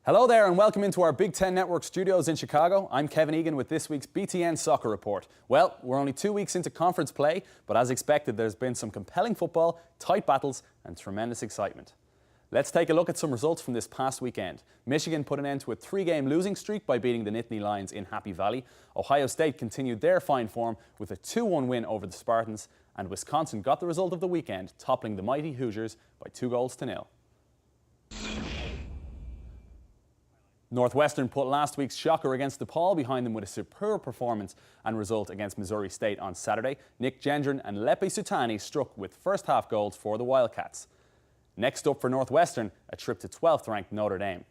Hello there and welcome into our Big Ten Network studios in Chicago. I'm Kevin Egan with this week's BTN Soccer Report. Well, we're only 2 weeks into conference play, but as expected, there's been some compelling football, tight battles and tremendous excitement. Let's take a look at some results from this past weekend. Michigan put an end to a 3-game losing streak by beating the Nittany Lions in Happy Valley. Ohio State continued their fine form with a 2-1 win over the Spartans, and Wisconsin got the result of the weekend, toppling the mighty Hoosiers by 2-0. Northwestern put last week's shocker against DePaul behind them with a superb performance and result against Missouri State on Saturday. Nick Gendron and Lepe Sutani struck with first-half goals for the Wildcats. Next up for Northwestern, a trip to 12th-ranked Notre Dame.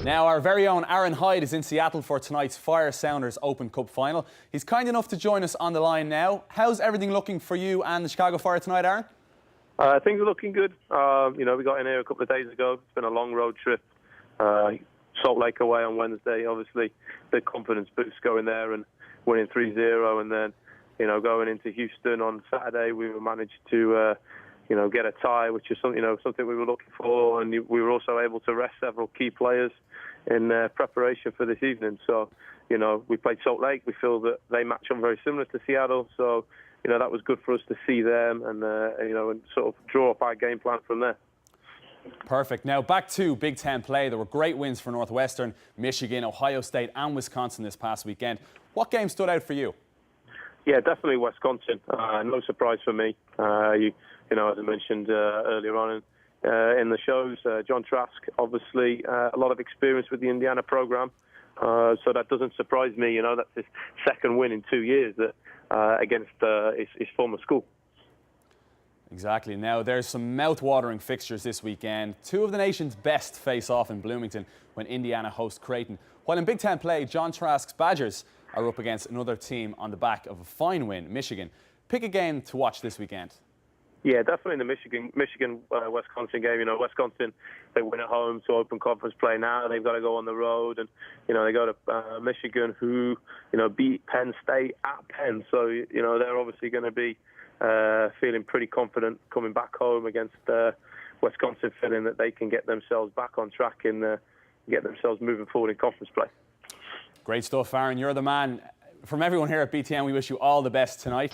Now, our very own Aron Hyde is in Seattle for tonight's Fire Sounders Open Cup final. He's kind enough to join us on the line now. How's everything looking for you and the Chicago Fire tonight, Aron? Things are looking good. We got in here a couple of days ago. It's been a long road trip. Salt Lake away on Wednesday, obviously big confidence boost going there and winning 3-0, and then going into Houston on Saturday we managed to get a tie, which is something we were looking for, and we were also able to rest several key players in preparation for this evening. So we played Salt Lake. We feel that they match up very similar to Seattle, so that was good for us to see them and and sort of draw up our game plan from there. Perfect. Now back to Big Ten play. There were great wins for Northwestern, Michigan, Ohio State and Wisconsin this past weekend. What game stood out for you? Yeah, definitely Wisconsin. No surprise for me. As I mentioned earlier on in the shows, John Trask, obviously a lot of experience with the Indiana program. So that doesn't surprise me. That's his second win in 2 years against his former school. Exactly. Now, there's some mouth-watering fixtures this weekend. Two of the nation's best face off in Bloomington when Indiana hosts Creighton. While in Big Ten play, John Trask's Badgers are up against another team on the back of a fine win, Michigan. Pick a game to watch this weekend. Yeah, definitely the Michigan-Wisconsin game. Wisconsin, they win at home to open conference play now. They've got to go on the road, and they go to Michigan, who beat Penn State at Penn. So they're obviously going to be feeling pretty confident coming back home against Wisconsin, feeling that they can get themselves back on track and get themselves moving forward in conference play. Great stuff, Aron. You're the man. From everyone here at BTN, we wish you all the best tonight.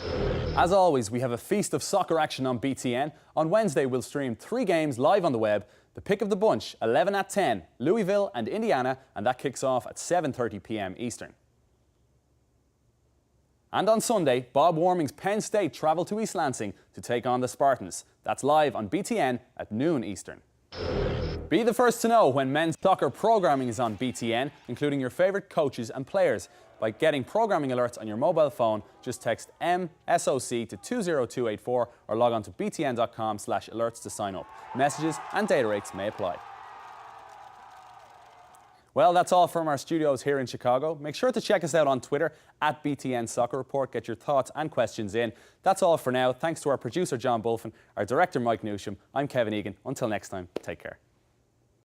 As always, we have a feast of soccer action on BTN. On Wednesday, we'll stream 3 games live on the web. The pick of the bunch, 11 at 10, Louisville and Indiana, and that kicks off at 7:30 p.m. Eastern. And on Sunday, Bob Warming's Penn State travel to East Lansing to take on the Spartans. That's live on BTN at noon Eastern. Be the first to know when men's soccer programming is on BTN, including your favourite coaches and players. By getting programming alerts on your mobile phone, just text MSOC to 20284 or log on to btn.com/alerts to sign up. Messages and data rates may apply. Well, that's all from our studios here in Chicago. Make sure to check us out on Twitter at BTN Soccer Report. Get your thoughts and questions in. That's all for now. Thanks to our producer, John Bulfin, our director, Mike Newsham. I'm Kevin Egan. Until next time, take care.